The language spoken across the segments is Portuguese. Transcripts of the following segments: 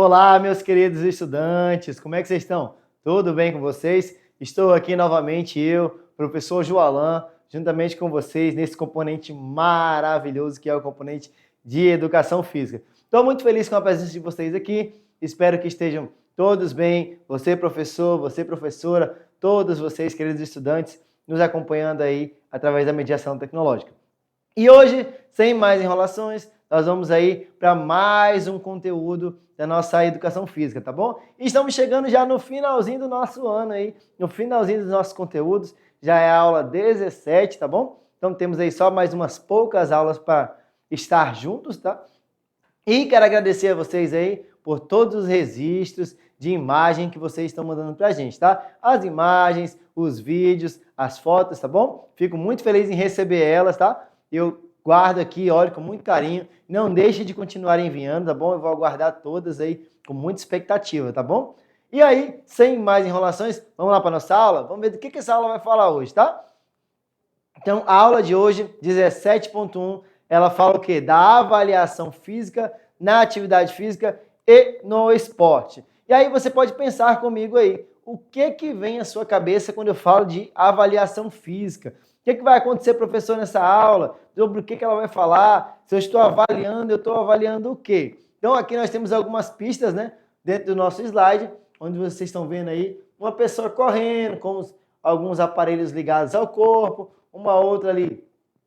Olá, meus queridos estudantes, como é que vocês estão? Tudo bem com vocês? Estou aqui novamente eu, professor Joalan, juntamente com vocês nesse componente maravilhoso que é o componente de Educação Física. Estou muito feliz com a presença de vocês aqui, espero que estejam todos bem, você professor, você professora, todos vocês, queridos estudantes, nos acompanhando aí através da mediação tecnológica. E hoje, sem mais enrolações, nós vamos aí para mais um conteúdo da nossa educação física, tá bom? E estamos chegando já no finalzinho do nosso ano aí, no finalzinho dos nossos conteúdos, já é a aula 17, tá bom? Então temos aí só mais umas poucas aulas para estar juntos, tá? E quero agradecer a vocês aí por todos os registros de imagem que vocês estão mandando pra gente, tá? As imagens, os vídeos, as fotos, tá bom? Fico muito feliz em receber elas, tá? Eu guardo aqui, olho com muito carinho. Não deixe de continuar enviando, tá bom? Eu vou aguardar todas aí com muita expectativa, tá bom? E aí, sem mais enrolações, vamos lá para nossa aula? Vamos ver do que essa aula vai falar hoje, tá? Então, a aula de hoje, 17.1, ela fala o quê? Da avaliação física na atividade física e no esporte. E aí você pode pensar comigo aí, o que vem à sua cabeça quando eu falo de avaliação física? O que vai acontecer, professor, nessa aula? Sobre o que ela vai falar? Se eu estou avaliando, eu estou avaliando o quê? Então, aqui nós temos algumas pistas, né? Dentro do nosso slide, onde vocês estão vendo aí uma pessoa correndo, com alguns aparelhos ligados ao corpo, uma outra ali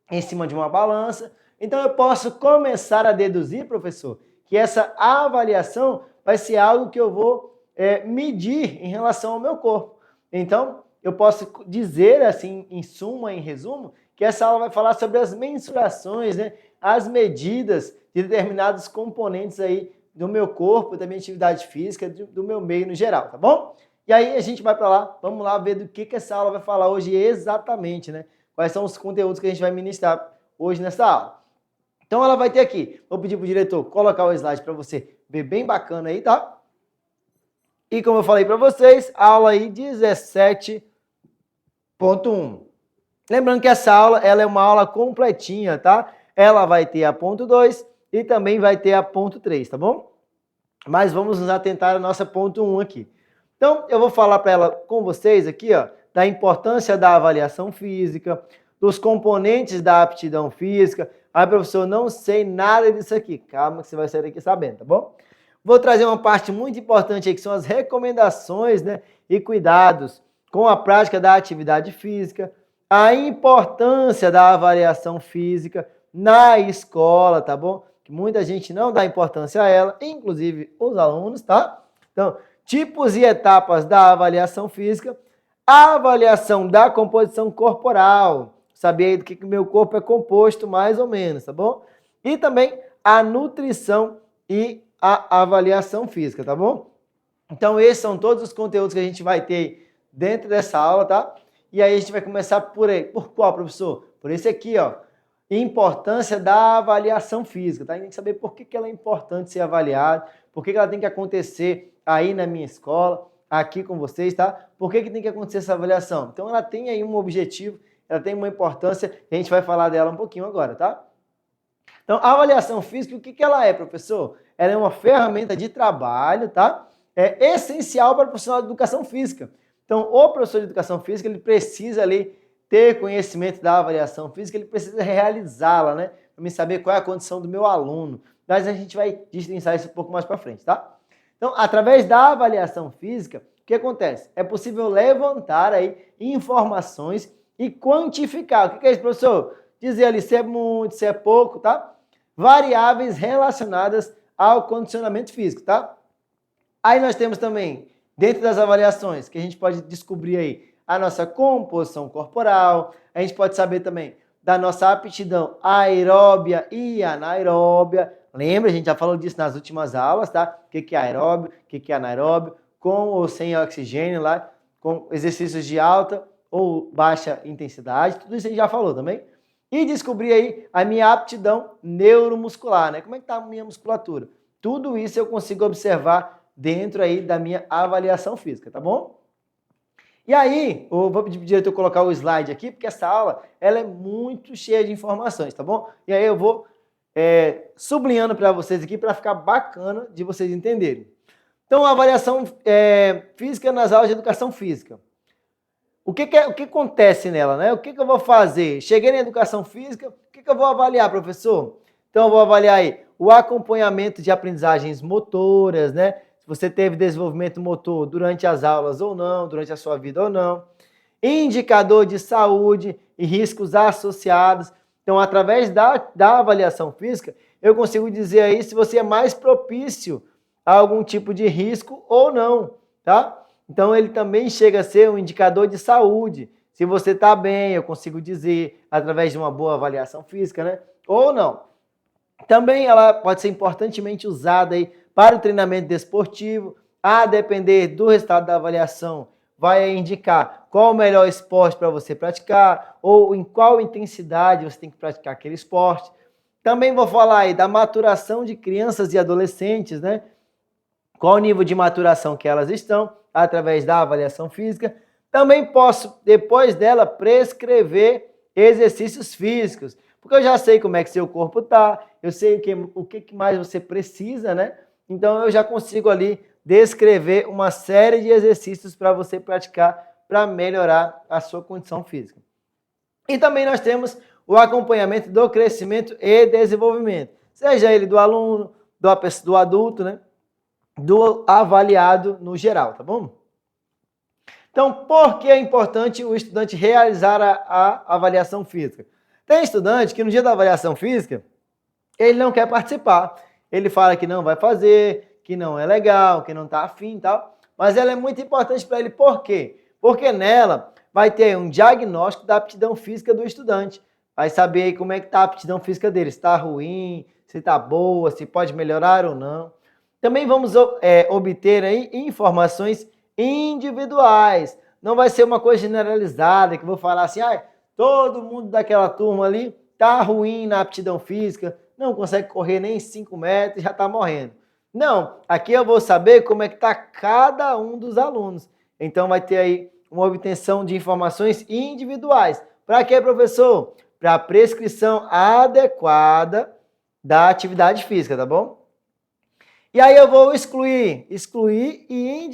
em cima de uma balança. Então, eu posso começar a deduzir, professor, que essa avaliação vai ser algo que eu vou medir em relação ao meu corpo. Então, eu posso dizer, assim, em suma, em resumo, que essa aula vai falar sobre as mensurações, né? As medidas de determinados componentes aí do meu corpo, da minha atividade física, do meu meio no geral, tá bom? E aí a gente vai para lá, vamos lá ver do que essa aula vai falar hoje exatamente, né? Quais são os conteúdos que a gente vai ministrar hoje nessa aula. Então ela vai ter aqui, vou pedir para o diretor colocar o slide para você ver bem bacana aí, tá? E como eu falei para vocês, aula aí 17.1. Lembrando que essa aula ela é uma aula completinha, tá? Ela vai ter a ponto 2 e também vai ter a ponto 3, tá bom? Mas vamos nos atentar à nossa ponto 1 aqui. Então, eu vou falar para ela com vocês aqui, ó, da importância da avaliação física, dos componentes da aptidão física. Aí, professor, não sei nada disso aqui. Calma que você vai sair daqui sabendo, tá bom? Vou trazer uma parte muito importante aí, que são as recomendações, né, e cuidados com a prática da atividade física, a importância da avaliação física na escola, tá bom? Que muita gente não dá importância a ela, inclusive os alunos, tá? Então, tipos e etapas da avaliação física, a avaliação da composição corporal, saber aí do que o meu corpo é composto, mais ou menos, tá bom? E também a nutrição e a avaliação física, tá bom? Então, esses são todos os conteúdos que a gente vai ter dentro dessa aula, tá? E aí a gente vai começar por aí. Por qual, professor? Por esse aqui, ó. Importância da avaliação física, tá? A gente tem que saber por que ela é importante ser avaliada, por que ela tem que acontecer aí na minha escola, aqui com vocês, tá? Por que tem que acontecer essa avaliação? Então, ela tem aí um objetivo, ela tem uma importância, e a gente vai falar dela um pouquinho agora, tá? Então, a avaliação física, o que ela é, professor? Ela é uma ferramenta de trabalho, tá? É essencial para o profissional de educação física. Então, o professor de educação física, ele precisa ali ter conhecimento da avaliação física, ele precisa realizá-la, né? Para me saber qual é a condição do meu aluno. Mas a gente vai destrinçar isso um pouco mais para frente, tá? Então, através da avaliação física, o que acontece? É possível levantar aí informações e quantificar. O que é isso, professor? Dizer ali se é muito, se é pouco, tá? Variáveis relacionadas ao condicionamento físico, tá? Aí nós temos também, dentro das avaliações, que a gente pode descobrir aí a nossa composição corporal, a gente pode saber também da nossa aptidão aeróbia e anaeróbia. Lembra, a gente já falou disso nas últimas aulas, tá? O que é aeróbio, o que é anaeróbio, com ou sem oxigênio lá, com exercícios de alta ou baixa intensidade, tudo isso a gente já falou também. E descobrir aí a minha aptidão neuromuscular, né? Como é que tá a minha musculatura? Tudo isso eu consigo observar dentro aí da minha avaliação física, tá bom? E aí, eu vou pedir para o diretor colocar o slide aqui, porque essa aula ela é muito cheia de informações, tá bom? E aí eu vou sublinhando para vocês aqui para ficar bacana de vocês entenderem. Então, a avaliação física nas aulas de educação física. O que acontece nela, né? O que eu vou fazer? Cheguei na educação física, o que eu vou avaliar, professor? Então, eu vou avaliar aí o acompanhamento de aprendizagens motoras, né? Se você teve desenvolvimento motor durante as aulas ou não, durante a sua vida ou não. Indicador de saúde e riscos associados. Então, através da avaliação física, eu consigo dizer aí se você é mais propício a algum tipo de risco ou não, tá? Então, ele também chega a ser um indicador de saúde. Se você está bem, eu consigo dizer através de uma boa avaliação física, né? Ou não. Também ela pode ser importantemente usada aí para o treinamento desportivo, a depender do resultado da avaliação, vai indicar qual o melhor esporte para você praticar ou em qual intensidade você tem que praticar aquele esporte. Também vou falar aí da maturação de crianças e adolescentes, né? Qual o nível de maturação que elas estão, através da avaliação física. Também posso, depois dela, prescrever exercícios físicos, porque eu já sei como é que seu corpo está, eu sei o que mais você precisa, né? Então, eu já consigo ali descrever uma série de exercícios para você praticar para melhorar a sua condição física. E também nós temos o acompanhamento do crescimento e desenvolvimento, seja ele do aluno, do adulto, né? Do avaliado no geral, tá bom? Então, por que é importante o estudante realizar a avaliação física? Tem estudante que no dia da avaliação física, ele não quer participar. Ele fala que não vai fazer, que não é legal, que não está afim e tal. Mas ela é muito importante para ele. Por quê? Porque nela vai ter um diagnóstico da aptidão física do estudante. Vai saber aí como é que está a aptidão física dele. Se está ruim, se está boa, se pode melhorar ou não. Também vamos obter aí informações individuais. Não vai ser uma coisa generalizada, que eu vou falar assim, todo mundo daquela turma ali está ruim na aptidão física, não consegue correr nem 5 metros e já está morrendo. Não, aqui eu vou saber como é que está cada um dos alunos. Então vai ter aí uma obtenção de informações individuais. Para quê, professor? Para a prescrição adequada da atividade física, tá bom? E aí eu vou excluir e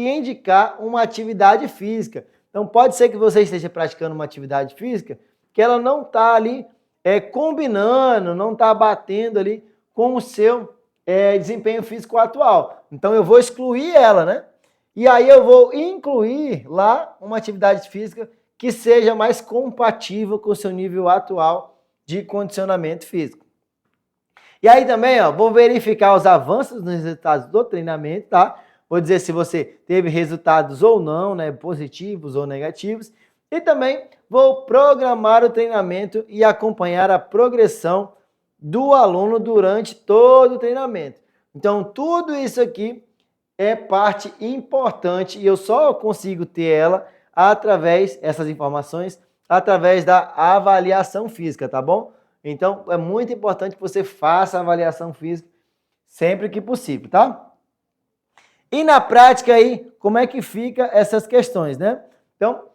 indicar uma atividade física. Então pode ser que você esteja praticando uma atividade física que ela não está ali combinando, não está batendo ali com o seu desempenho físico atual. Então eu vou excluir ela, né? E aí eu vou incluir lá uma atividade física que seja mais compatível com o seu nível atual de condicionamento físico. E aí também, vou verificar os avanços nos resultados do treinamento, tá? Vou dizer se você teve resultados ou não, né? Positivos ou negativos. E também vou programar o treinamento e acompanhar a progressão do aluno durante todo o treinamento. Então, tudo isso aqui é parte importante e eu só consigo ter ela essas informações, através da avaliação física, tá bom? Então, é muito importante que você faça a avaliação física sempre que possível, tá? E na prática aí, como é que fica essas questões, né? Então,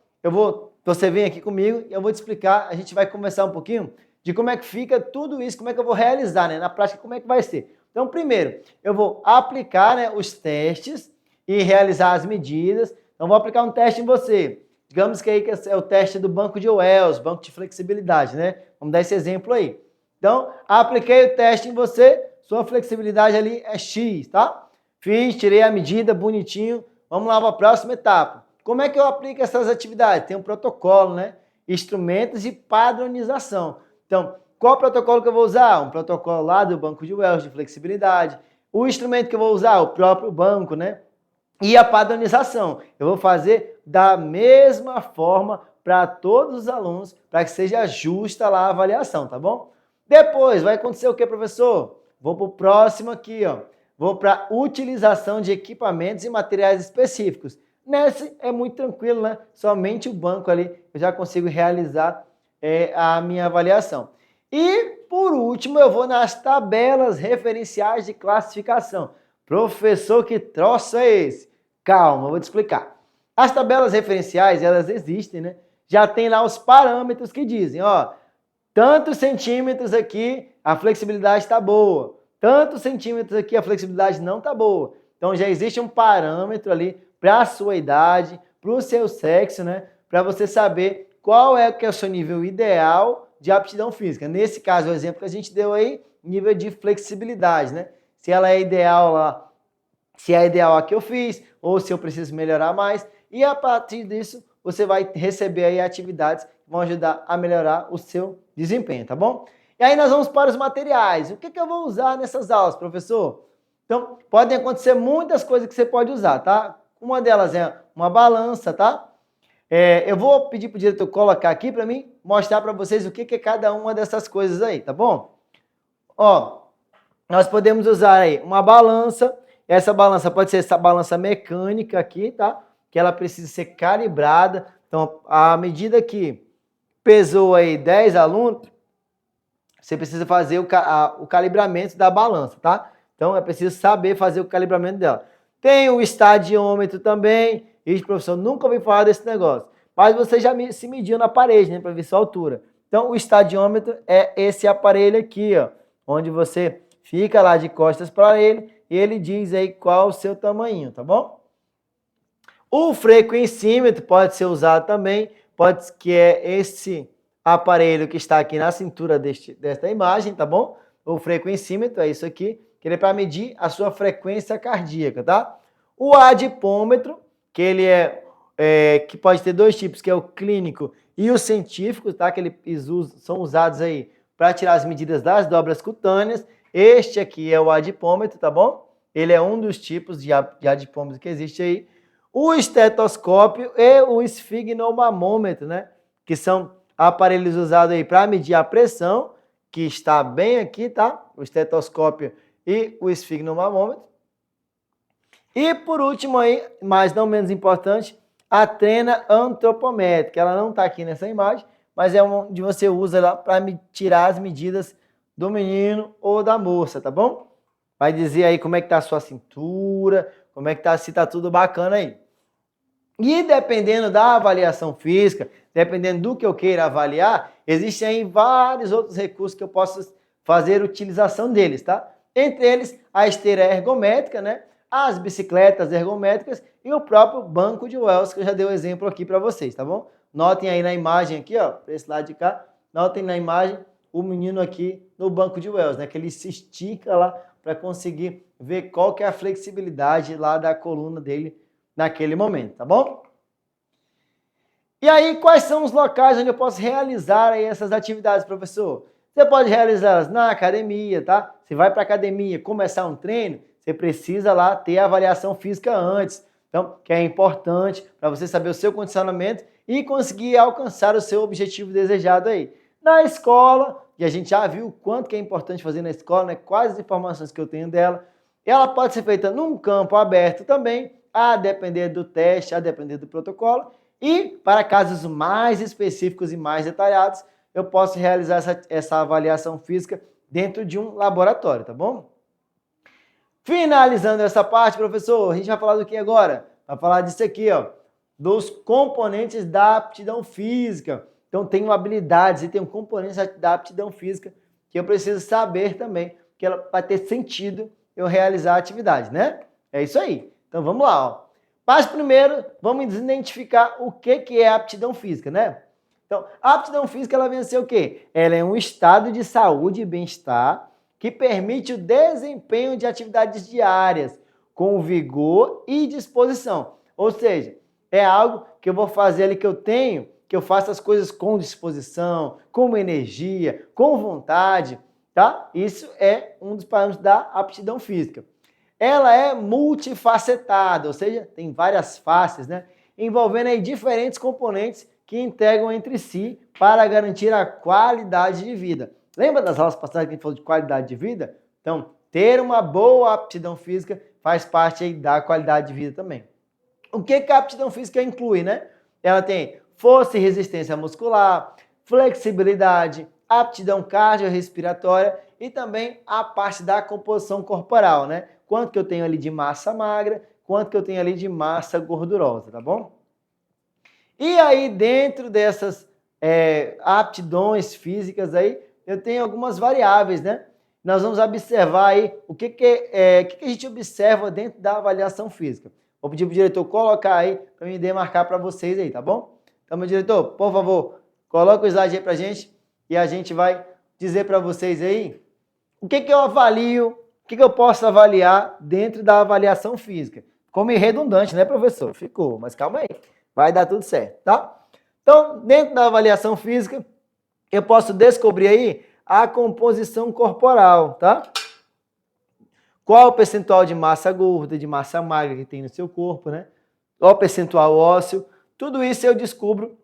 você vem aqui comigo e eu vou te explicar, a gente vai conversar um pouquinho de como é que fica tudo isso, como é que eu vou realizar, né? Na prática, como é que vai ser. Então, primeiro, eu vou aplicar, né, os testes e realizar as medidas. Então, vou aplicar um teste em você. Digamos que aí é o teste do banco de Wells, banco de flexibilidade, né? Vamos dar esse exemplo aí. Então, apliquei o teste em você, sua flexibilidade ali é X, tá? Fiz, tirei a medida, bonitinho. Vamos lá para a próxima etapa. Como é que eu aplico essas atividades? Tem um protocolo, né? Instrumentos e padronização. Então, qual protocolo que eu vou usar? Um protocolo lá do banco de Wells de flexibilidade. O instrumento que eu vou usar? O próprio banco, né? E a padronização. Eu vou fazer da mesma forma para todos os alunos, para que seja justa lá a avaliação, tá bom? Depois, vai acontecer o que, professor? Vou para o próximo aqui, ó. Vou para a utilização de equipamentos e materiais específicos. Nesse é muito tranquilo, né? Somente o banco ali eu já consigo realizar a minha avaliação. E, por último, eu vou nas tabelas referenciais de classificação. Professor, que troço é esse? Calma, eu vou te explicar. As tabelas referenciais, elas existem, né? Já tem lá os parâmetros que dizem, tantos centímetros aqui, a flexibilidade está boa. tantos centímetros aqui, a flexibilidade não está boa. Então já existe um parâmetro ali para a sua idade, para o seu sexo, né? Para você saber qual é que é o seu nível ideal de aptidão física. Nesse caso, o exemplo que a gente deu aí, nível de flexibilidade, né? Se ela é ideal lá, se é ideal a que eu fiz, ou se eu preciso melhorar mais. E a partir disso, você vai receber aí atividades que vão ajudar a melhorar o seu desempenho, tá bom? E aí nós vamos para os materiais. O que eu vou usar nessas aulas, professor? Então, podem acontecer muitas coisas que você pode usar, tá? Uma delas é uma balança, tá? Eu vou pedir para o diretor colocar aqui para mim, mostrar para vocês o que é cada uma dessas coisas aí, tá bom? Ó, nós podemos usar aí uma balança. Essa balança pode ser essa balança mecânica aqui, tá? Que ela precisa ser calibrada. Então, à medida que pesou aí 10 alunos, você precisa fazer o calibramento da balança, tá? Então, é preciso saber fazer o calibramento dela. Tem o estadiômetro também. Ixi, professor, nunca ouvi falar desse negócio. Mas você já se mediu na parede, né? Para ver sua altura. Então, o estadiômetro é esse aparelho aqui, ó. Onde você fica lá de costas para ele e ele diz aí qual o seu tamanho, tá bom? O frequencímetro pode ser usado também, que é esse aparelho que está aqui na cintura desta imagem, tá bom? O frequencímetro é isso aqui, que ele é para medir a sua frequência cardíaca, tá? O adipômetro, que ele que pode ter dois tipos, que é o clínico e o científico, tá? Que eles são usados aí para tirar as medidas das dobras cutâneas. Este aqui é o adipômetro, tá bom? Ele é um dos tipos de adipômetro que existe aí. O estetoscópio e o esfigmomamômetro, né? Que são aparelhos usados aí para medir a pressão, que está bem aqui, tá? O estetoscópio e o esfigmomamômetro. E por último aí, mas não menos importante, a trena antropométrica. Ela não está aqui nessa imagem, mas é onde você usa lá para tirar as medidas do menino ou da moça, tá bom? Vai dizer aí como é que tá a sua cintura, como é que tá, se tá tudo bacana aí. E dependendo da avaliação física, dependendo do que eu queira avaliar, existem aí vários outros recursos que eu posso fazer utilização deles, tá? Entre eles, a esteira ergométrica, né? As bicicletas ergométricas e o próprio banco de Wells, que eu já dei o exemplo aqui para vocês, tá bom? Notem aí na imagem aqui, ó, para esse lado de cá, notem na imagem o menino aqui no banco de Wells, né? Que ele se estica lá para conseguir ver qual que é a flexibilidade lá da coluna dele naquele momento, tá bom? E aí, quais são os locais onde eu posso realizar aí essas atividades, professor? Você pode realizá-las na academia, tá? Você vai para a academia começar um treino, você precisa lá ter a avaliação física antes. Então, que é importante para você saber o seu condicionamento e conseguir alcançar o seu objetivo desejado aí. Na escola, e a gente já viu o quanto que é importante fazer na escola, né? Quais as informações que eu tenho dela. Ela pode ser feita num campo aberto também, a depender do teste, a depender do protocolo. E para casos mais específicos e mais detalhados, eu posso realizar essa avaliação física dentro de um laboratório, tá bom? Finalizando essa parte, professor, a gente vai falar do que agora? Vai falar disso aqui, ó, dos componentes da aptidão física. Então, tem habilidades e tem um componente da aptidão física que eu preciso saber também, que ela vai ter sentido eu realizar a atividade, né? É isso aí. Então, vamos lá, ó. Mas primeiro, vamos identificar o que é aptidão física, né? Então, a aptidão física, ela vem a ser o quê? Ela é um estado de saúde e bem-estar que permite o desempenho de atividades diárias com vigor e disposição. Ou seja, é algo que eu vou fazer ali que eu faço as coisas com disposição, com energia, com vontade, tá? Isso é um dos parâmetros da aptidão física. Ela é multifacetada, ou seja, tem várias faces, né? Envolvendo aí diferentes componentes que integram entre si para garantir a qualidade de vida. Lembra das aulas passadas que a gente falou de qualidade de vida? Então, ter uma boa aptidão física faz parte aí da qualidade de vida também. O que a aptidão física inclui, né? Ela tem força e resistência muscular, flexibilidade, aptidão cardiorrespiratória e também a parte da composição corporal, né? Quanto que eu tenho ali de massa magra, quanto que eu tenho ali de massa gordurosa, tá bom? E aí, dentro dessas aptidões físicas aí, eu tenho algumas variáveis, né? Nós vamos observar aí o que a gente observa dentro da avaliação física. Vou pedir para o diretor colocar aí, para me demarcar para vocês aí, tá bom? Então, meu diretor, por favor, coloca o slide aí para a gente e a gente vai dizer para vocês aí o que eu avalio, o que eu posso avaliar dentro da avaliação física. Ficou meio redundante, né, professor? Ficou, mas calma aí, vai dar tudo certo, tá? Então, dentro da avaliação física, eu posso descobrir aí a composição corporal, tá? Qual o percentual de massa gorda, de massa magra que tem no seu corpo, né? Qual o percentual ósseo? Tudo isso eu descubro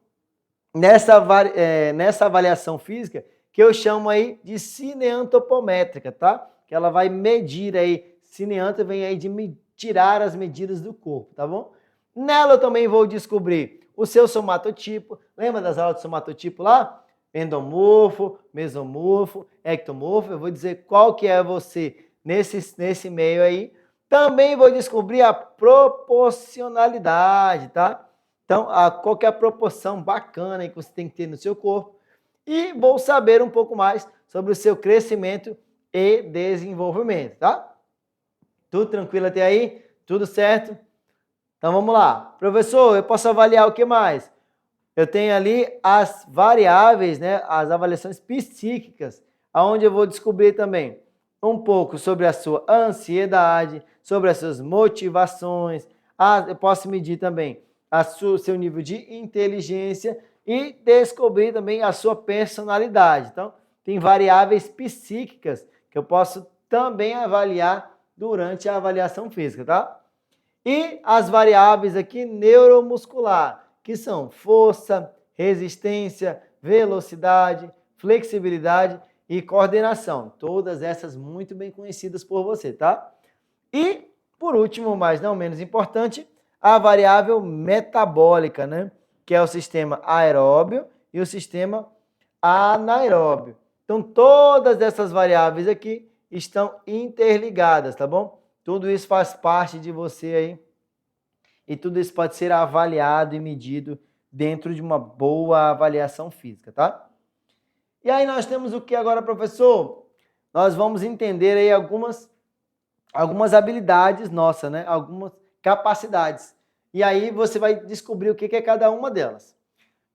nessa avaliação física que eu chamo aí de cineantropométrica, tá? Que ela vai medir aí, cineanto vem aí de tirar as medidas do corpo, tá bom? Nela eu também vou descobrir o seu somatotipo. Lembra das aulas de somatotipo lá? Endomorfo, mesomorfo, ectomorfo. Eu vou dizer qual que é você nesse meio aí. Também vou descobrir a proporcionalidade, tá? Então, qual que é a proporção bacana que você tem que ter no seu corpo. E vou saber um pouco mais sobre o seu crescimento e desenvolvimento, tá? Tudo tranquilo até aí? Tudo certo? Então, vamos lá. Professor, eu posso avaliar o que mais? Eu tenho ali as variáveis, né? As avaliações psíquicas, onde eu vou descobrir também um pouco sobre a sua ansiedade, sobre as suas motivações. Eu posso medir também o seu nível de inteligência e descobrir também a sua personalidade. Então, tem variáveis psíquicas que eu posso também avaliar durante a avaliação física, tá? E as variáveis aqui neuromuscular, que são força, resistência, velocidade, flexibilidade e coordenação. Todas essas muito bem conhecidas por você, tá? E, por último, mas não menos importante, a variável metabólica, né? Que é o sistema aeróbio e o sistema anaeróbio. Então, todas essas variáveis aqui estão interligadas, tá bom? Tudo isso faz parte de você aí e tudo isso pode ser avaliado e medido dentro de uma boa avaliação física, tá? E aí nós temos o que agora, professor? Nós vamos entender aí algumas habilidades nossas, né? Algumas capacidades. E aí você vai descobrir o que é cada uma delas.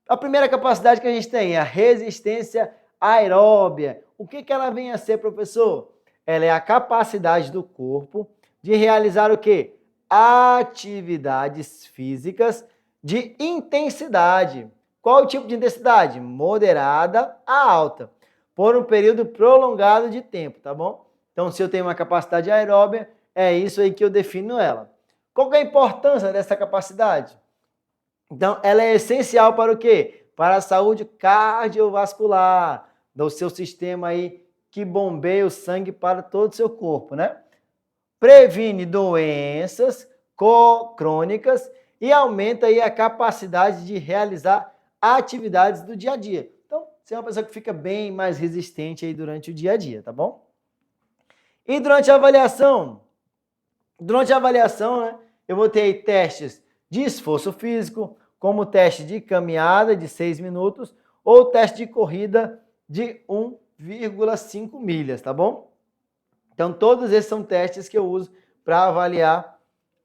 A primeira capacidade que a gente tem é a resistência aeróbia. O que ela vem a ser, professor? Ela é a capacidade do corpo de realizar o quê? Atividades físicas de intensidade. Qual o tipo de intensidade? Moderada a alta, por um período prolongado de tempo, tá bom? Então, se eu tenho uma capacidade aeróbia, é isso aí que eu defino ela. Qual que é a importância dessa capacidade? Então, ela é essencial para o quê? Para a saúde cardiovascular, do seu sistema aí que bombeia o sangue para todo o seu corpo, né? Previne doenças crônicas e aumenta aí a capacidade de realizar atividades do dia a dia. Então, você é uma pessoa que fica bem mais resistente aí durante o dia a dia, tá bom? E durante a avaliação, né, eu vou ter aí testes de esforço físico, como teste de caminhada de 6 minutos ou teste de corrida de 1,5 milhas, tá bom? Então, todos esses são testes que eu uso para avaliar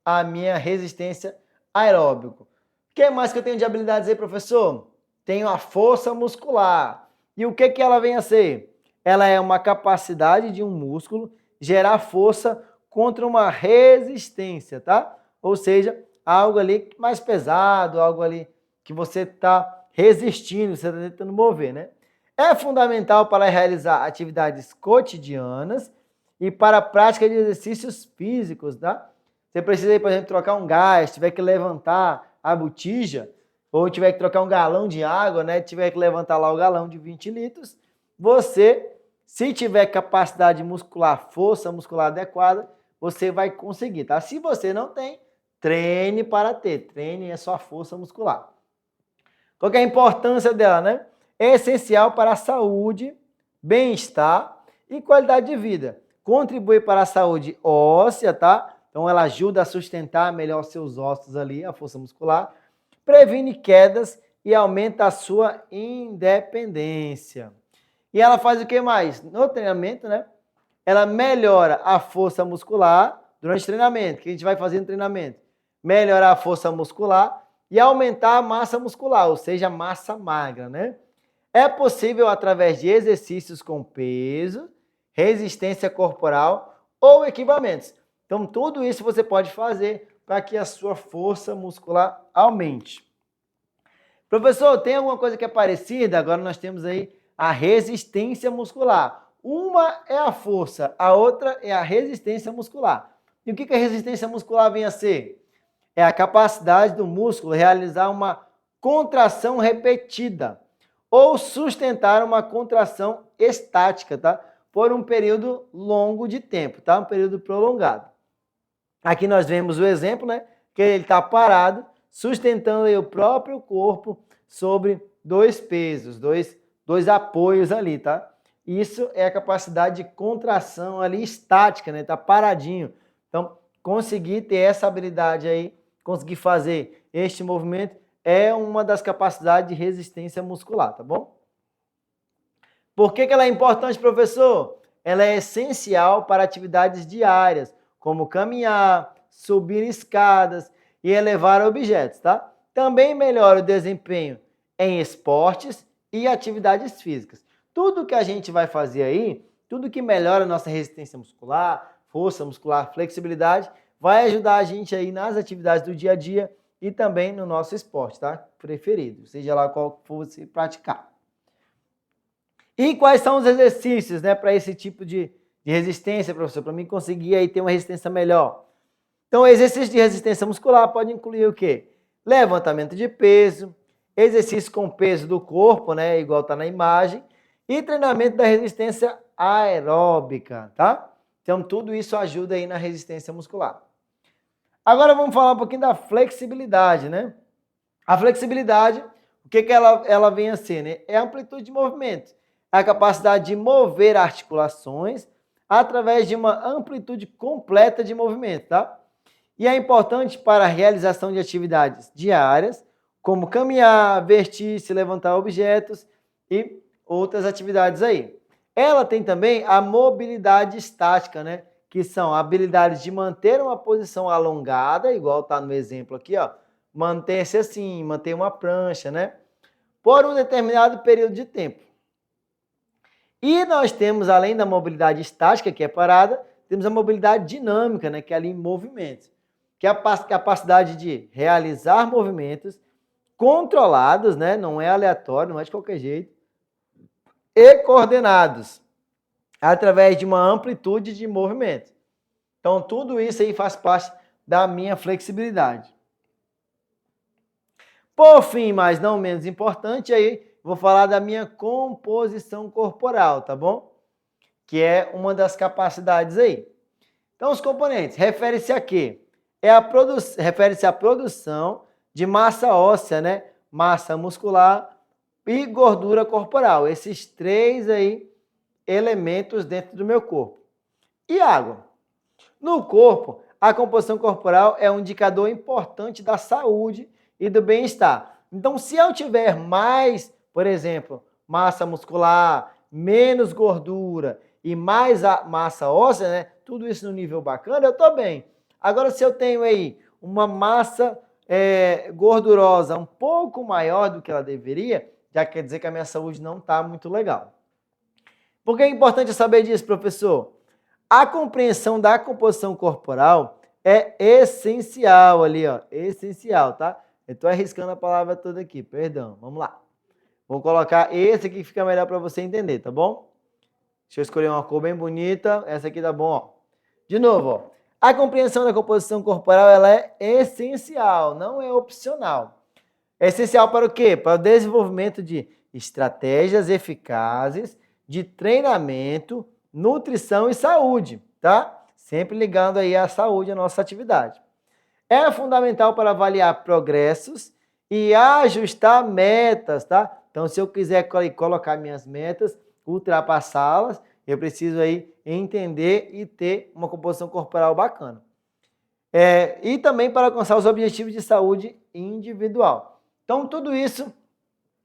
a minha resistência aeróbica. O que mais que eu tenho de habilidades aí, professor? Tenho a força muscular. E o que ela vem a ser? Ela é uma capacidade de um músculo gerar força contra uma resistência, tá? Ou seja, algo ali mais pesado, algo ali que você está resistindo, você está tentando mover, né? É fundamental para realizar atividades cotidianas e para a prática de exercícios físicos, tá? Você precisa, por exemplo, trocar um gás, tiver que levantar a botija, ou tiver que trocar um galão de água, né? Tiver que levantar lá o galão de 20 litros, você, se tiver capacidade muscular, força muscular adequada, você vai conseguir, tá? Se você não tem, treine para ter. Treine a sua força muscular. Qual que é a importância dela, né? É essencial para a saúde, bem-estar e qualidade de vida. Contribui para a saúde óssea, tá? Então ela ajuda a sustentar melhor seus ossos ali, a força muscular. Previne quedas e aumenta a sua independência. E ela faz o que mais? No treinamento, né? ela melhora a força muscular durante o treinamento, que a gente vai fazer no treinamento. Melhorar a força muscular e aumentar a massa muscular, ou seja, a massa magra, né? É possível através de exercícios com peso, resistência corporal ou equipamentos. Então, tudo isso você pode fazer para que a sua força muscular aumente. Professor, tem alguma coisa que é parecida? Agora nós temos aí a resistência muscular. Uma é a força, a outra é a resistência muscular. E o que a resistência muscular vem a ser? É a capacidade do músculo realizar uma contração repetida ou sustentar uma contração estática, tá? Por um período longo de tempo, tá? Um período prolongado. Aqui nós vemos o exemplo, né? Que ele está parado, sustentando aí o próprio corpo sobre dois pesos, dois apoios ali, tá? Isso é a capacidade de contração ali estática, né? Tá paradinho. Então, conseguir ter essa habilidade aí, conseguir fazer este movimento é uma das capacidades de resistência muscular, tá bom? Por que ela é importante, professor? Ela é essencial para atividades diárias, como caminhar, subir escadas e elevar objetos, tá? Também melhora o desempenho em esportes e atividades físicas. Tudo que a gente vai fazer aí, tudo que melhora a nossa resistência muscular, força muscular, flexibilidade, vai ajudar a gente aí nas atividades do dia a dia e também no nosso esporte, tá? Preferido, seja lá qual for você praticar. E quais são os exercícios, né, para esse tipo de resistência, professor? Para mim conseguir aí ter uma resistência melhor. Então, exercício de resistência muscular pode incluir o quê? Levantamento de peso, exercício com peso do corpo, né, igual está na imagem, e treinamento da resistência aeróbica, tá? Então, tudo isso ajuda aí na resistência muscular. Agora vamos falar um pouquinho da flexibilidade, né? A flexibilidade, o que ela vem a ser, né? É a amplitude de movimento, a capacidade de mover articulações através de uma amplitude completa de movimento, tá? E é importante para a realização de atividades diárias, como caminhar, vestir-se, levantar objetos e outras atividades aí. Ela tem também a mobilidade estática, né? Que são habilidades de manter uma posição alongada, igual está no exemplo aqui, ó. Manter-se assim, manter uma prancha, né? Por um determinado período de tempo. E nós temos, além da mobilidade estática, que é parada, temos a mobilidade dinâmica, né? Que é ali em movimento. Que é a capacidade de realizar movimentos controlados, né? Não é aleatório, não é de qualquer jeito, e coordenados, através de uma amplitude de movimento. Então, tudo isso aí faz parte da minha flexibilidade. Por fim, mas não menos importante, aí vou falar da minha composição corporal, tá bom? Que é uma das capacidades aí. Então, os componentes, refere-se a quê? Refere-se à produção de massa óssea, né? Massa muscular e gordura corporal. Esses três aí elementos dentro do meu corpo. E água. No corpo, a composição corporal é um indicador importante da saúde e do bem-estar. Então, se eu tiver mais, por exemplo, massa muscular, menos gordura e mais a massa óssea, né? Tudo isso no nível bacana, eu estou bem. Agora, se eu tenho aí uma massa gordurosa um pouco maior do que ela deveria, já quer dizer que a minha saúde não está muito legal. Por que é importante saber disso, professor? A compreensão da composição corporal é essencial ali, ó. Essencial, tá? Eu estou arriscando a palavra toda aqui, perdão. Vamos lá. Vou colocar esse aqui que fica melhor para você entender, tá bom? Deixa eu escolher uma cor bem bonita. Essa aqui tá bom, ó. De novo, ó. A compreensão da composição corporal ela é essencial, não é opcional. É essencial para o quê? Para o desenvolvimento de estratégias eficazes de treinamento, nutrição e saúde, tá? Sempre ligando aí a saúde à nossa atividade. É fundamental para avaliar progressos e ajustar metas, tá? Então, se eu quiser colocar minhas metas, ultrapassá-las, eu preciso aí entender e ter uma composição corporal bacana. E também para alcançar os objetivos de saúde individual. Então, tudo isso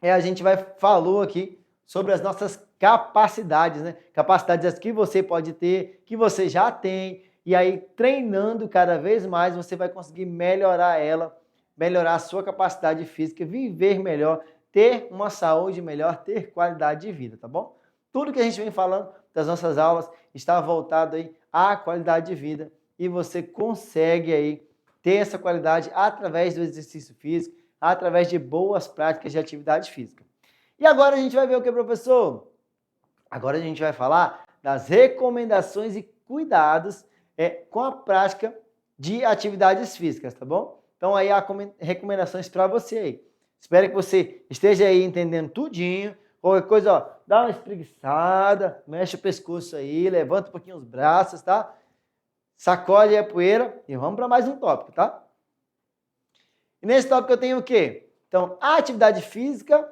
a gente falou aqui sobre as nossas capacidades, né? Capacidades que você pode ter, que você já tem, e aí treinando cada vez mais você vai conseguir melhorar ela, melhorar a sua capacidade física, viver melhor, ter uma saúde melhor, ter qualidade de vida, tá bom? Tudo que a gente vem falando das nossas aulas está voltado aí à qualidade de vida e você consegue aí ter essa qualidade através do exercício físico, através de boas práticas de atividade física. E agora a gente vai ver o que, professor? Agora a gente vai falar das recomendações e cuidados com a prática de atividades físicas, tá bom? Então aí há recomendações para você aí. Espero que você esteja aí entendendo tudinho. Qualquer coisa, ó, dá uma espreguiçada, mexe o pescoço aí, levanta um pouquinho os braços, tá? Sacode a poeira e vamos para mais um tópico, tá? E nesse tópico eu tenho o quê? Então, a atividade física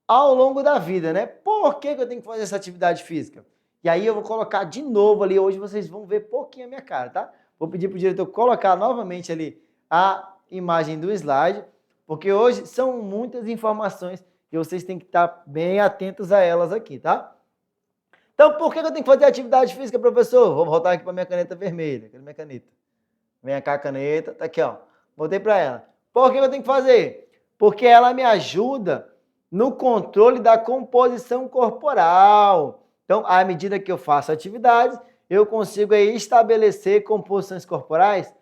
ao longo da vida, né? Por que eu tenho que fazer essa atividade física? E aí eu vou colocar de novo ali, hoje vocês vão ver pouquinho a minha cara, tá? Vou pedir para o diretor colocar novamente ali a imagem do slide, porque hoje são muitas informações e vocês têm que estar bem atentos a elas aqui, tá? Então, por que eu tenho que fazer atividade física, professor? Vou voltar aqui para minha caneta vermelha. Cadê minha caneta? Vem cá a caneta, tá aqui, ó. Voltei para ela. Por que eu tenho que fazer? Porque ela me ajuda no controle da composição corporal. Então, à medida que eu faço atividades, eu consigo aí estabelecer composições corporais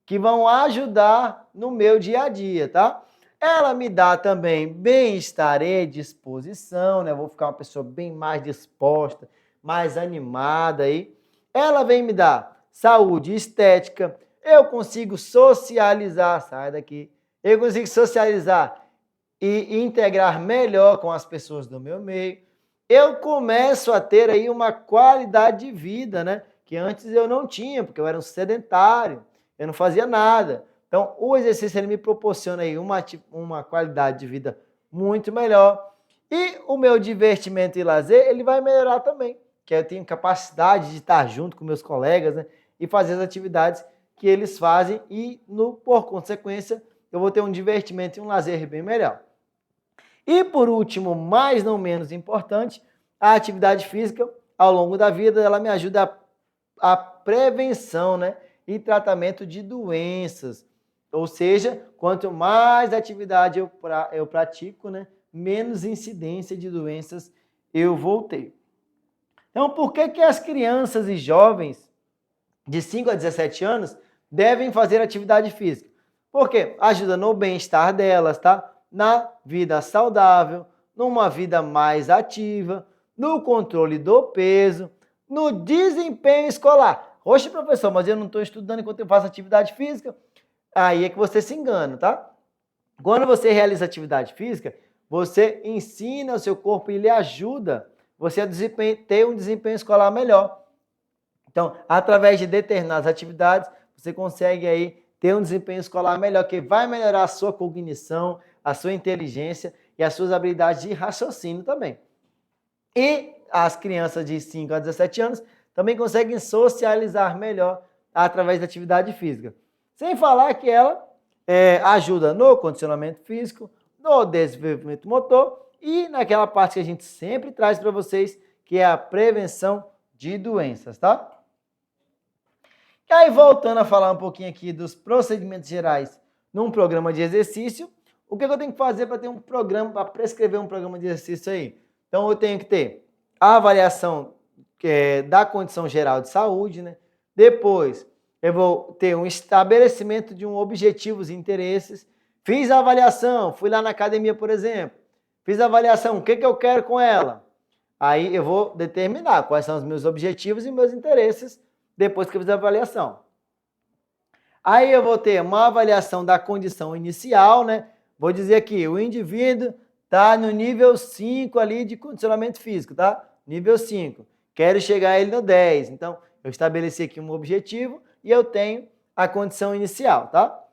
que vão ajudar no meu dia a dia, tá? Ela me dá também bem-estar e disposição, né? Eu vou ficar uma pessoa bem mais disposta, mais animada aí. Ela vem me dar saúde estética, eu consigo socializar, sai daqui, eu consigo socializar e integrar melhor com as pessoas do meu meio. Eu começo a ter aí uma qualidade de vida, né? Que antes eu não tinha, porque eu era um sedentário, eu não fazia nada. Então, o exercício ele me proporciona aí uma qualidade de vida muito melhor. E o meu divertimento e lazer, ele vai melhorar também, que eu tenho capacidade de estar junto com meus colegas, né? E fazer as atividades que eles fazem e, por consequência, eu vou ter um divertimento e um lazer bem melhor. E por último, mas não menos importante, a atividade física ao longo da vida, ela me ajuda a prevenção, né, e tratamento de doenças. Ou seja, quanto mais atividade eu pratico, né, menos incidência de doenças eu vou ter. Então, por que as crianças e jovens de 5 a 17 anos devem fazer atividade física? Porque ajuda no bem-estar delas, tá? Na vida saudável, numa vida mais ativa, no controle do peso, no desempenho escolar. Oxe, professor, mas eu não estou estudando enquanto eu faço atividade física. Aí é que você se engana, tá? Quando você realiza atividade física, você ensina o seu corpo e ele ajuda você a ter um desempenho escolar melhor. Então, através de determinadas atividades, você consegue aí ter um desempenho escolar melhor, que vai melhorar a sua cognição, a sua inteligência e as suas habilidades de raciocínio também. E as crianças de 5 a 17 anos também conseguem socializar melhor através da atividade física. Sem falar que ela ajuda no condicionamento físico, no desenvolvimento motor e naquela parte que a gente sempre traz para vocês, que é a prevenção de doenças, tá? E aí, voltando a falar um pouquinho aqui dos procedimentos gerais num programa de exercício, o que eu tenho que fazer para ter um programa, para prescrever um programa de exercício aí? Então, eu tenho que ter a avaliação da condição geral de saúde, né? Depois, eu vou ter um estabelecimento de objetivos e interesses. Fiz a avaliação, fui lá na academia, por exemplo. Fiz a avaliação, o que eu quero com ela? Aí eu vou determinar quais são os meus objetivos e meus interesses depois que eu fiz a avaliação. Aí eu vou ter uma avaliação da condição inicial, né? Vou dizer aqui, o indivíduo está no nível 5 ali de condicionamento físico, tá? Nível 5. Quero chegar ele no 10. Então, eu estabeleci aqui um objetivo e eu tenho a condição inicial, tá?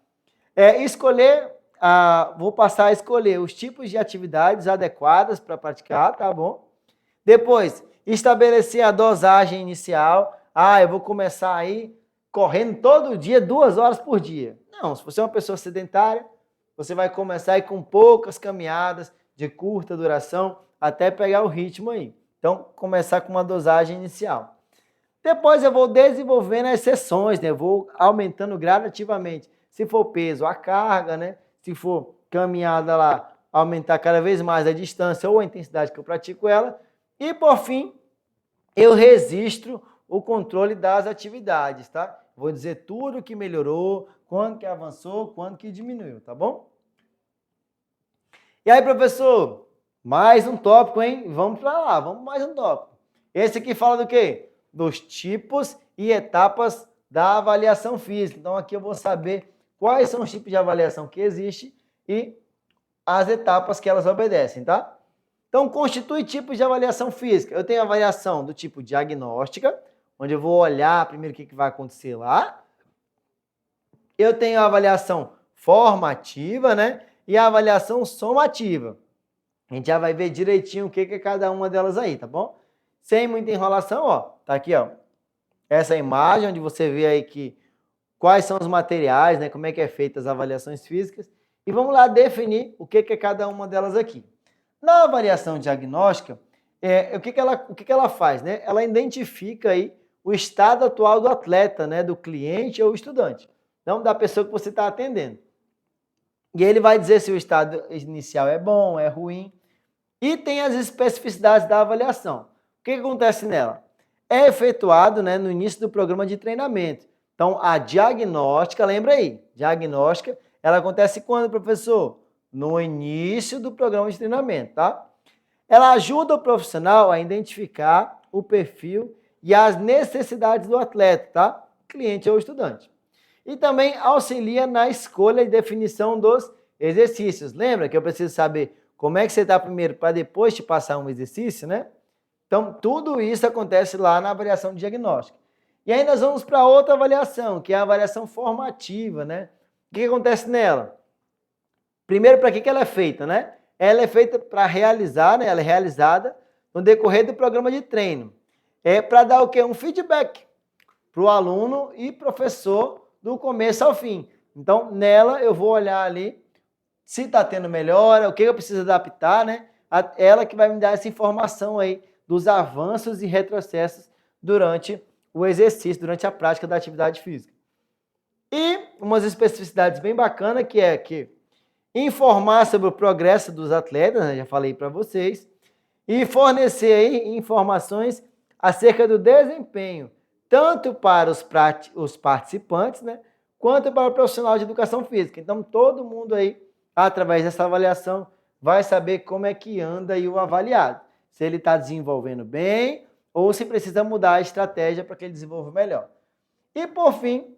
Vou passar a escolher os tipos de atividades adequadas para praticar, tá bom? Depois, estabelecer a dosagem inicial. Eu vou começar aí correndo todo dia, 2 horas por dia. Não, se você é uma pessoa sedentária, você vai começar aí com poucas caminhadas de curta duração, até pegar o ritmo aí. Então, começar com uma dosagem inicial. Depois eu vou desenvolvendo as sessões, né? Eu vou aumentando gradativamente. Se for peso, a carga, né? Se for caminhada lá, aumentar cada vez mais a distância ou a intensidade que eu pratico ela. E, por fim, eu registro o controle das atividades, tá? Vou dizer tudo que melhorou, quando que avançou, quando que diminuiu, tá bom? E aí, professor, mais um tópico, hein? Vamos para lá, vamos mais um tópico. Esse aqui fala do quê? Dos tipos e etapas da avaliação física. Então, aqui eu vou saber quais são os tipos de avaliação que existem e as etapas que elas obedecem, tá? Então, constitui tipos de avaliação física. Eu tenho a avaliação do tipo diagnóstica, onde eu vou olhar primeiro o que vai acontecer lá. Eu tenho a avaliação formativa, né? E a avaliação somativa. A gente já vai ver direitinho o que é cada uma delas aí, tá bom? Sem muita enrolação, ó. Tá aqui, ó. Essa imagem onde você vê aí que quais são os materiais, né? Como é que é feita as avaliações físicas. E vamos lá definir o que é cada uma delas aqui. Na avaliação diagnóstica, o que ela faz, né? Ela identifica aí o estado atual do atleta, né? Do cliente ou estudante. Não da pessoa que você está atendendo. E ele vai dizer se o estado inicial é bom, é ruim. E tem as especificidades da avaliação. O que acontece nela? É efetuado, né, no início do programa de treinamento. Então, a diagnóstica, lembra aí, diagnóstica, ela acontece quando, professor? No início do programa de treinamento, tá? Ela ajuda o profissional a identificar o perfil e as necessidades do atleta, tá? Cliente ou estudante. E também auxilia na escolha e definição dos exercícios. Lembra que eu preciso saber como é que você está primeiro para depois te passar um exercício, né? Então, tudo isso acontece lá na avaliação diagnóstica. E aí nós vamos para outra avaliação, que é a avaliação formativa, né? O que acontece nela? Primeiro, para que ela é feita, né? Ela é feita para realizar, né? Ela é realizada no decorrer do programa de treino. É para dar o quê? Um feedback para o aluno e professor do começo ao fim. Então, nela eu vou olhar ali se está tendo melhora, o que eu preciso adaptar, né? Ela que vai me dar essa informação aí dos avanços e retrocessos durante o exercício, durante a prática da atividade física. E umas especificidades bem bacanas que é que informar sobre o progresso dos atletas, né? Já falei para vocês, e fornecer aí informações acerca do desempenho, tanto para os participantes, né, quanto para o profissional de educação física. Então, todo mundo aí, através dessa avaliação, vai saber como é que anda aí o avaliado. Se ele está desenvolvendo bem ou se precisa mudar a estratégia para que ele desenvolva melhor. E, por fim,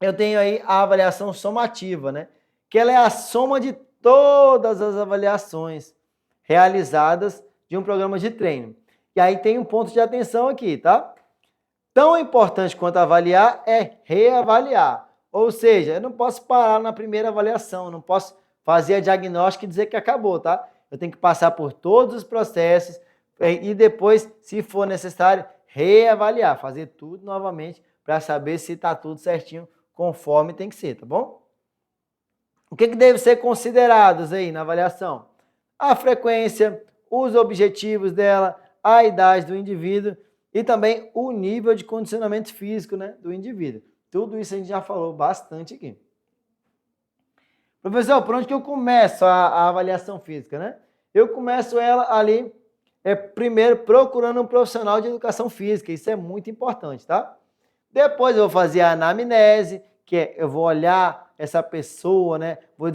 eu tenho aí a avaliação somativa, né, que ela é a soma de todas as avaliações realizadas de um programa de treino. E aí tem um ponto de atenção aqui, tá? Tão importante quanto avaliar é reavaliar. Ou seja, eu não posso parar na primeira avaliação, não posso fazer a diagnóstica e dizer que acabou, tá? Eu tenho que passar por todos os processos e depois, se for necessário, reavaliar, fazer tudo novamente para saber se está tudo certinho conforme tem que ser, tá bom? O que deve ser considerados aí na avaliação? A frequência, os objetivos dela, a idade do indivíduo e também o nível de condicionamento físico, né, do indivíduo. Tudo isso a gente já falou bastante aqui. Professor, por onde que eu começo a avaliação física, né? Eu começo ela ali, primeiro procurando um profissional de educação física, isso é muito importante, tá? Depois eu vou fazer a anamnese, que é eu vou olhar essa pessoa, né? Vou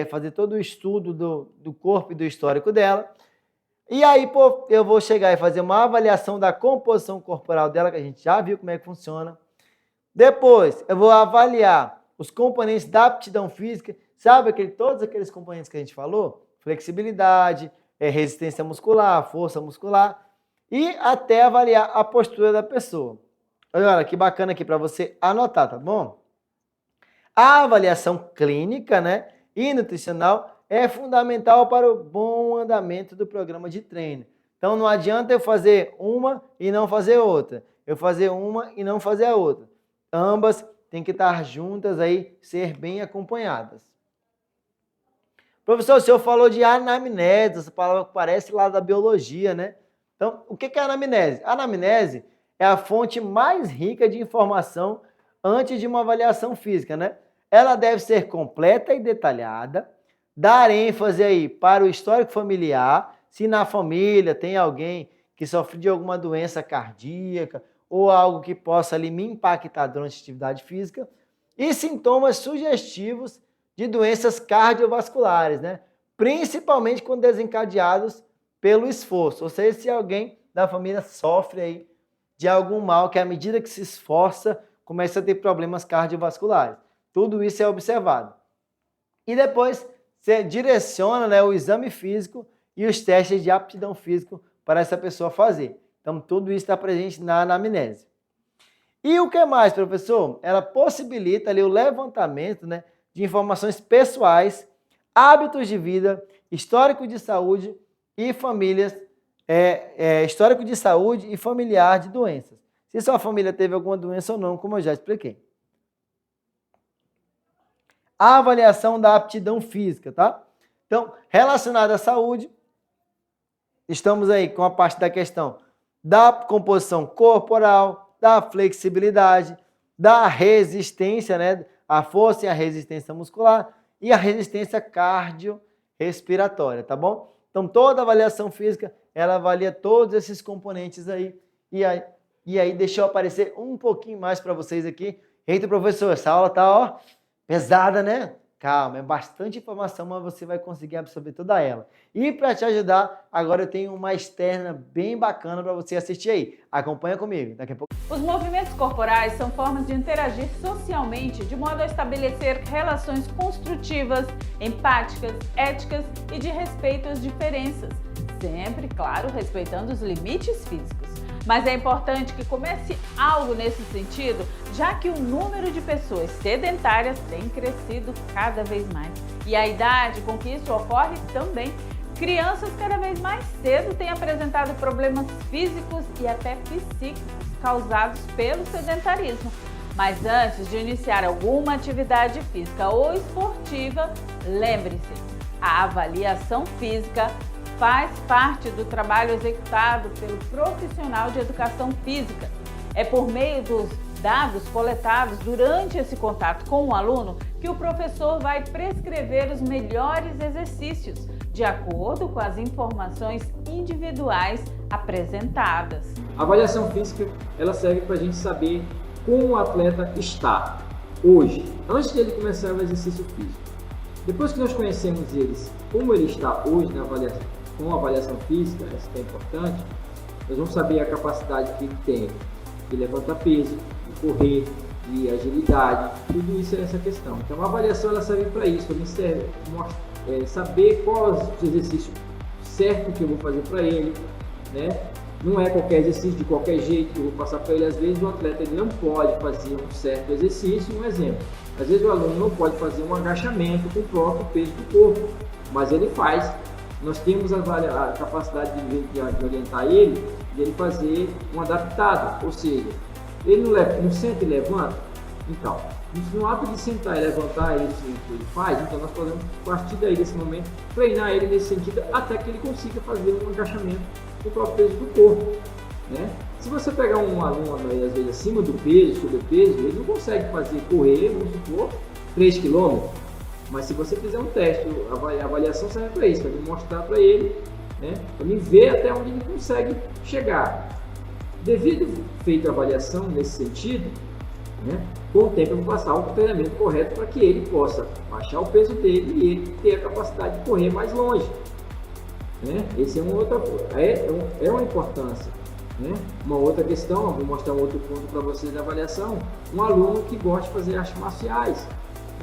fazer todo o estudo do corpo e do histórico dela. E aí, pô, eu vou chegar e fazer uma avaliação da composição corporal dela, que a gente já viu como é que funciona. Depois, eu vou avaliar os componentes da aptidão física. Sabe todos aqueles componentes que a gente falou? Flexibilidade, resistência muscular, força muscular. E até avaliar a postura da pessoa. Olha que bacana aqui para você anotar, tá bom? A avaliação clínica, né, e nutricional é fundamental para o bom andamento do programa de treino. Então, não adianta eu fazer uma e não fazer outra. Eu fazer uma e não fazer a outra. Ambas têm que estar juntas aí, ser bem acompanhadas. Professor, o senhor falou de anamnese, essa palavra parece lá da biologia, né? Então, o que é a anamnese? A anamnese é a fonte mais rica de informação antes de uma avaliação física, né? Ela deve ser completa e detalhada, dar ênfase aí para o histórico familiar, se na família tem alguém que sofre de alguma doença cardíaca ou algo que possa ali me impactar durante a atividade física, e sintomas sugestivos de doenças cardiovasculares, né? Principalmente quando desencadeados pelo esforço, ou seja, se alguém da família sofre aí de algum mal que à medida que se esforça, começa a ter problemas cardiovasculares. Tudo isso é observado. E depois você direciona, né, o exame físico e os testes de aptidão físico para essa pessoa fazer. Então, tudo isso está presente na anamnese. E o que mais, professor? Ela possibilita ali o levantamento, né, de informações pessoais, hábitos de vida, histórico de saúde e famílias, histórico de saúde e familiar de doenças. Se sua família teve alguma doença ou não, como eu já expliquei. A avaliação da aptidão física, tá? Então, relacionada à saúde, estamos aí com a parte da questão da composição corporal, da flexibilidade, da resistência, né? A força e a resistência muscular e a resistência cardiorrespiratória, tá bom? Então, toda avaliação física, ela avalia todos esses componentes aí. E aí deixa eu aparecer um pouquinho mais para vocês aqui. Eita, professor, essa aula tá, ó, pesada, né? Calma, é bastante informação, mas você vai conseguir absorver toda ela. E para te ajudar, agora eu tenho uma externa bem bacana para você assistir aí. Acompanha comigo, daqui a pouco. Os movimentos corporais são formas de interagir socialmente de modo a estabelecer relações construtivas, empáticas, éticas e de respeito às diferenças. Sempre, claro, respeitando os limites físicos. Mas é importante que comece algo nesse sentido, já que o número de pessoas sedentárias tem crescido cada vez mais. E a idade com que isso ocorre também. Crianças cada vez mais cedo têm apresentado problemas físicos e até psíquicos causados pelo sedentarismo. Mas antes de iniciar alguma atividade física ou esportiva, lembre-se, a avaliação física faz parte do trabalho executado pelo profissional de educação física. É por meio dos dados coletados durante esse contato com o aluno que o professor vai prescrever os melhores exercícios, de acordo com as informações individuais apresentadas. A avaliação física, ela serve para a gente saber como o atleta está hoje, antes de ele começar o exercício físico. Depois que nós conhecemos eles, como ele está hoje na avaliação, com a avaliação física, essa que é importante, nós vamos saber a capacidade que ele tem de levantar peso, de correr, de agilidade, tudo isso é essa questão. Então a avaliação ela serve para isso, para serve saber qual o exercício certo que eu vou fazer para ele, né? Não é qualquer exercício de qualquer jeito que eu vou passar para ele. Às vezes o atleta ele não pode fazer um certo exercício, um exemplo. Às vezes o aluno não pode fazer um agachamento com o próprio peso do corpo, mas ele faz. Nós temos a capacidade de orientar ele, de ele fazer um adaptado, ou seja, ele não senta e levanta. Então, no ato de sentar e levantar, ele faz, então nós podemos, a partir daí, desse momento, treinar ele nesse sentido, até que ele consiga fazer um agachamento com o próprio peso do corpo, né? Se você pegar um aluno, às vezes, acima do peso, sobrepeso, ele não consegue correr, vamos supor, 3 km. Mas se você fizer um teste, a avaliação serve para isso, para me mostrar para ele, né, para me ver até onde ele consegue chegar. Devido feita a avaliação nesse sentido, né, com o tempo eu vou passar o treinamento correto para que ele possa baixar o peso dele e ele ter a capacidade de correr mais longe. Né? Esse é uma importância. Né? Uma outra questão, vou mostrar um outro ponto para vocês da avaliação, um aluno que gosta de fazer artes marciais.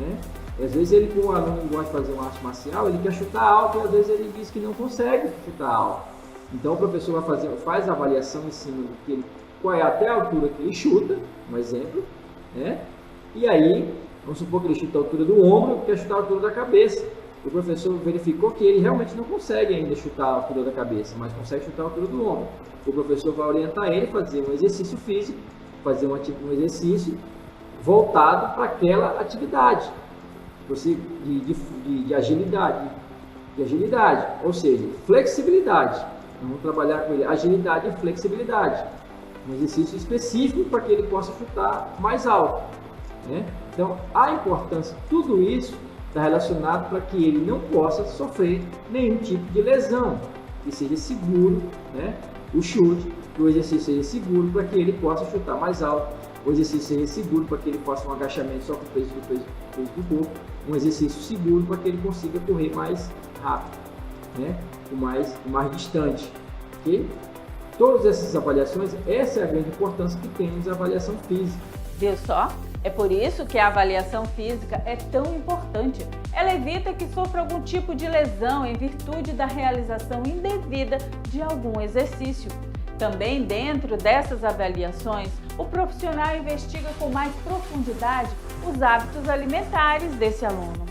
Né? Às vezes o aluno gosta de fazer uma arte marcial, ele quer chutar alto e às vezes ele diz que não consegue chutar alto. Então o professor faz a avaliação em cima do qual é até a altura que ele chuta, um exemplo, né? E aí, vamos supor que ele chuta a altura do ombro, quer chutar a altura da cabeça. O professor verificou que ele realmente não consegue ainda chutar a altura da cabeça, mas consegue chutar a altura do ombro. O professor vai orientar ele a fazer um exercício físico, fazer um exercício voltado para aquela atividade. De agilidade, de agilidade, ou seja, flexibilidade. Vamos trabalhar com ele agilidade e flexibilidade. Um exercício específico para que ele possa chutar mais alto, né? Então, a importância de tudo isso está relacionado para que ele não possa sofrer nenhum tipo de lesão, que seja seguro, né? O chute, que o exercício seja seguro para que ele possa chutar mais alto, o exercício seja seguro para que ele faça um agachamento só com o peso do corpo, um exercício seguro para que ele consiga correr mais rápido, né? O mais distante, ok? Todas essas avaliações, essa é a grande importância que temos a avaliação física. Viu só? É por isso que a avaliação física é tão importante. Ela evita que sofra algum tipo de lesão em virtude da realização indevida de algum exercício. Também dentro dessas avaliações, o profissional investiga com mais profundidade os hábitos alimentares desse aluno.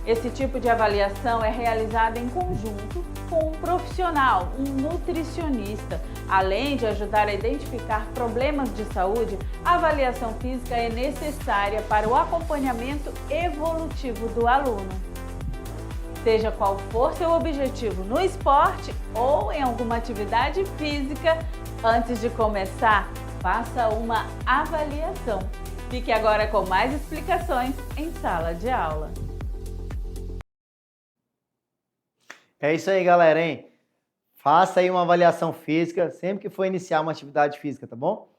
Esse tipo de avaliação é realizada em conjunto com um profissional, um nutricionista. Além de ajudar a identificar problemas de saúde, a avaliação física é necessária para o acompanhamento evolutivo do aluno. Seja qual for seu objetivo no esporte ou em alguma atividade física, antes de começar, faça uma avaliação. Fique agora com mais explicações em sala de aula. É isso aí, galera, hein? Faça aí uma avaliação física sempre que for iniciar uma atividade física, tá bom?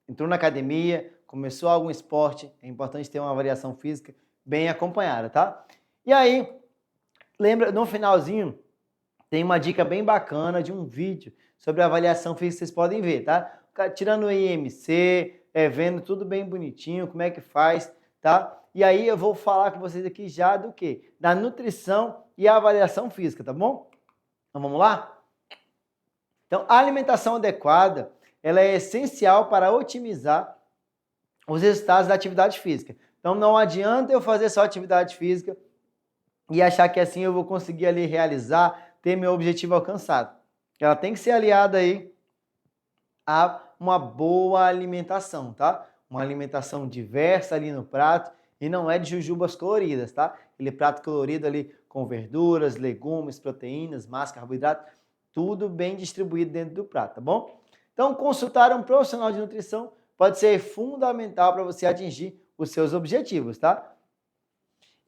Entrou na academia, começou algum esporte, é importante ter uma avaliação física bem acompanhada, tá? E aí, lembra, no finalzinho, tem uma dica bem bacana de um vídeo sobre a avaliação física que vocês podem ver, tá? Tirando o IMC, vendo tudo bem bonitinho, como é que faz, tá? E aí eu vou falar com vocês aqui já do quê? Da nutrição e a avaliação física, tá bom? Então vamos lá? Então, a alimentação adequada, ela é essencial para otimizar os resultados da atividade física. Então não adianta eu fazer só atividade física e achar que assim eu vou conseguir ali realizar, ter meu objetivo alcançado. Ela tem que ser aliada aí a uma boa alimentação, tá? Uma alimentação diversa ali no prato e não é de jujubas coloridas, tá? Aquele prato colorido ali com verduras, legumes, proteínas, massa, carboidrato, tudo bem distribuído dentro do prato, tá bom? Então, consultar um profissional de nutrição pode ser fundamental para você atingir os seus objetivos, tá?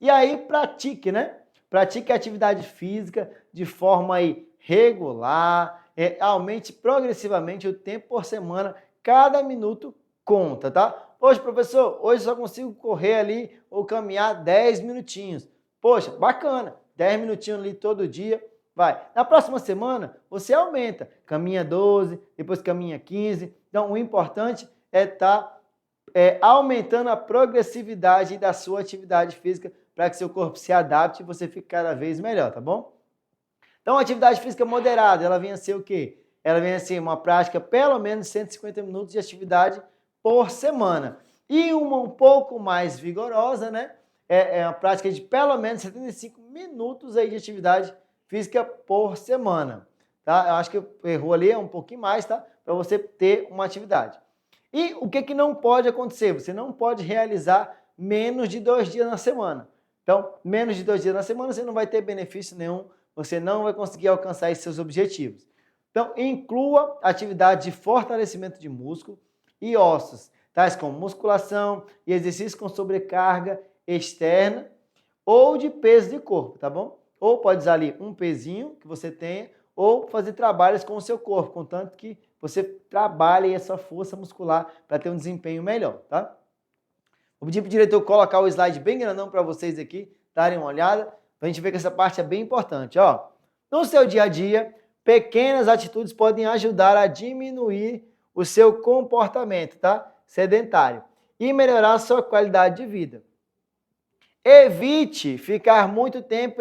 E aí, pratique, né? Pratique a atividade física de forma aí regular, aumente progressivamente o tempo por semana, cada minuto conta, tá? Poxa, professor, hoje só consigo correr ali ou caminhar 10 minutinhos. Poxa, bacana, 10 minutinhos ali todo dia, vai. Na próxima semana, você aumenta, caminha 12, depois caminha 15. Então, o importante é estar aumentando a progressividade da sua atividade física para que seu corpo se adapte e você fique cada vez melhor, tá bom? Então, a atividade física moderada, ela vem a ser o quê? Ela vem a ser uma prática pelo menos 150 minutos de atividade por semana. E uma um pouco mais vigorosa, né? É uma prática de pelo menos 75 minutos aí de atividade física por semana, tá? Eu acho que errou ali um pouquinho mais, tá? Para você ter uma atividade. E o que não pode acontecer? Você não pode realizar menos de 2 dias na semana. Então, menos de 2 dias na semana você não vai ter benefício nenhum, você não vai conseguir alcançar esses seus objetivos. Então, inclua atividade de fortalecimento de músculo e ossos, tais como musculação e exercício com sobrecarga externa ou de peso de corpo, tá bom? Ou pode usar ali um pezinho que você tenha, ou fazer trabalhos com o seu corpo, contanto que você trabalhe essa força muscular para ter um desempenho melhor, tá? Vou pedir para o diretor colocar o slide bem grandão para vocês aqui, darem uma olhada, para a gente ver que essa parte é bem importante, ó. No seu dia a dia, pequenas atitudes podem ajudar a diminuir o seu comportamento, tá? Sedentário e melhorar a sua qualidade de vida. Evite ficar muito tempo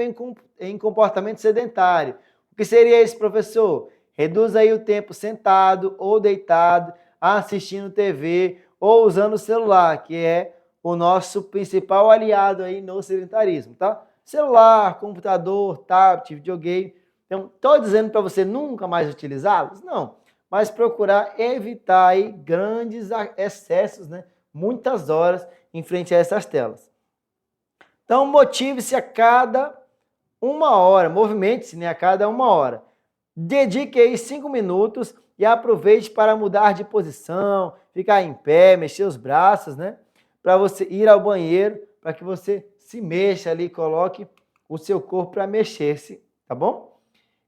em comportamento sedentário. O que seria isso, professor? Reduz aí o tempo sentado ou deitado, assistindo TV ou usando o celular, que é o nosso principal aliado aí no sedentarismo, tá? Celular, computador, tablet, videogame. Então, estou dizendo para você nunca mais utilizá-los? Não, mas procurar evitar aí grandes excessos, né? Muitas horas em frente a essas telas. Então, motive-se a cada 1 hora, movimente-se, né, a cada 1 hora. Dedique aí 5 minutos e aproveite para mudar de posição, ficar em pé, mexer os braços, né? Para você ir ao banheiro, para que você se mexa ali, coloque o seu corpo para mexer-se, tá bom?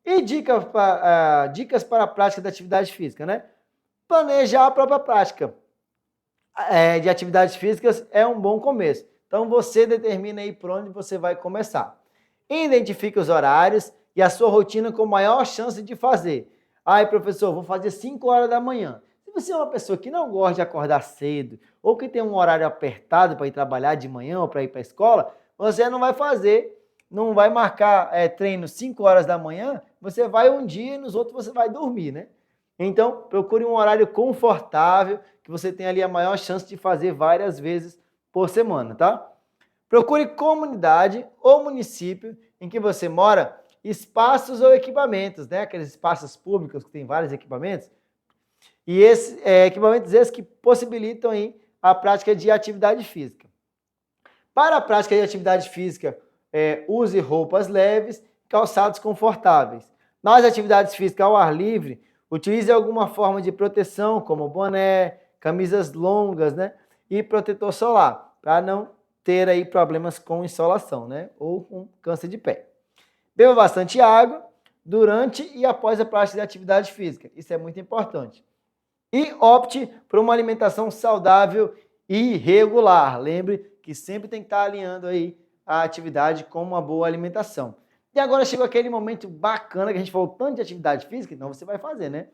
E dicas para a prática da atividade física, né? Planejar a própria prática de atividades físicas é um bom começo. Então você determina aí por onde você vai começar. Identifique os horários e a sua rotina com maior chance de fazer. Ai, professor, vou fazer 5 horas da manhã. Se você é uma pessoa que não gosta de acordar cedo ou que tem um horário apertado para ir trabalhar de manhã ou para ir para a escola, você não vai fazer, não vai marcar treino 5 horas da manhã, você vai um dia e nos outros você vai dormir, né? Então, procure um horário confortável, que você tenha ali a maior chance de fazer várias vezes por semana, tá? Procure comunidade ou município em que você mora, espaços ou equipamentos, né? Aqueles espaços públicos que tem vários equipamentos. E equipamentos esses que possibilitam aí a prática de atividade física. Para a prática de atividade física, use roupas leves, calçados confortáveis. Nas atividades físicas ao ar livre, utilize alguma forma de proteção, como boné, camisas longas, né? E protetor solar, para não ter aí problemas com insolação, né? Ou com câncer de pele. Beba bastante água durante e após a prática de atividade física. Isso é muito importante. E opte por uma alimentação saudável e regular. Lembre que sempre tem que estar alinhando aí a atividade com uma boa alimentação. E agora chegou aquele momento bacana que a gente falou tanto de atividade física, então você vai fazer, né?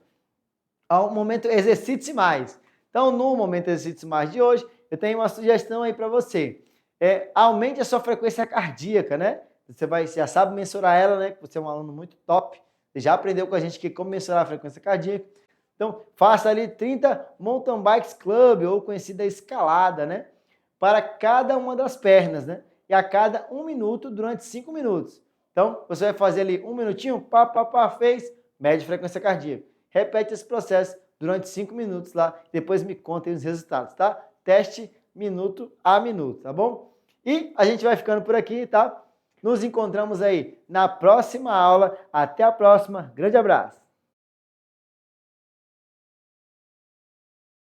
Ao momento exercite-se mais. Então, no momento exercite-se mais de hoje, eu tenho uma sugestão aí para você. Aumente a sua frequência cardíaca, né? Você já sabe mensurar ela, né? Você é um aluno muito top. Você já aprendeu com a gente como mensurar a frequência cardíaca. Então, faça ali 30 Mountain Bikes Club, ou conhecida escalada, né? Para cada uma das pernas, né? E a cada 1 minuto durante 5 minutos. Então, você vai fazer ali 1 minutinho, fez, mede frequência cardíaca. Repete esse processo durante 5 minutos lá, depois me contem os resultados, tá? Teste minuto a minuto, tá bom? E a gente vai ficando por aqui, tá? Nos encontramos aí na próxima aula. Até a próxima. Grande abraço!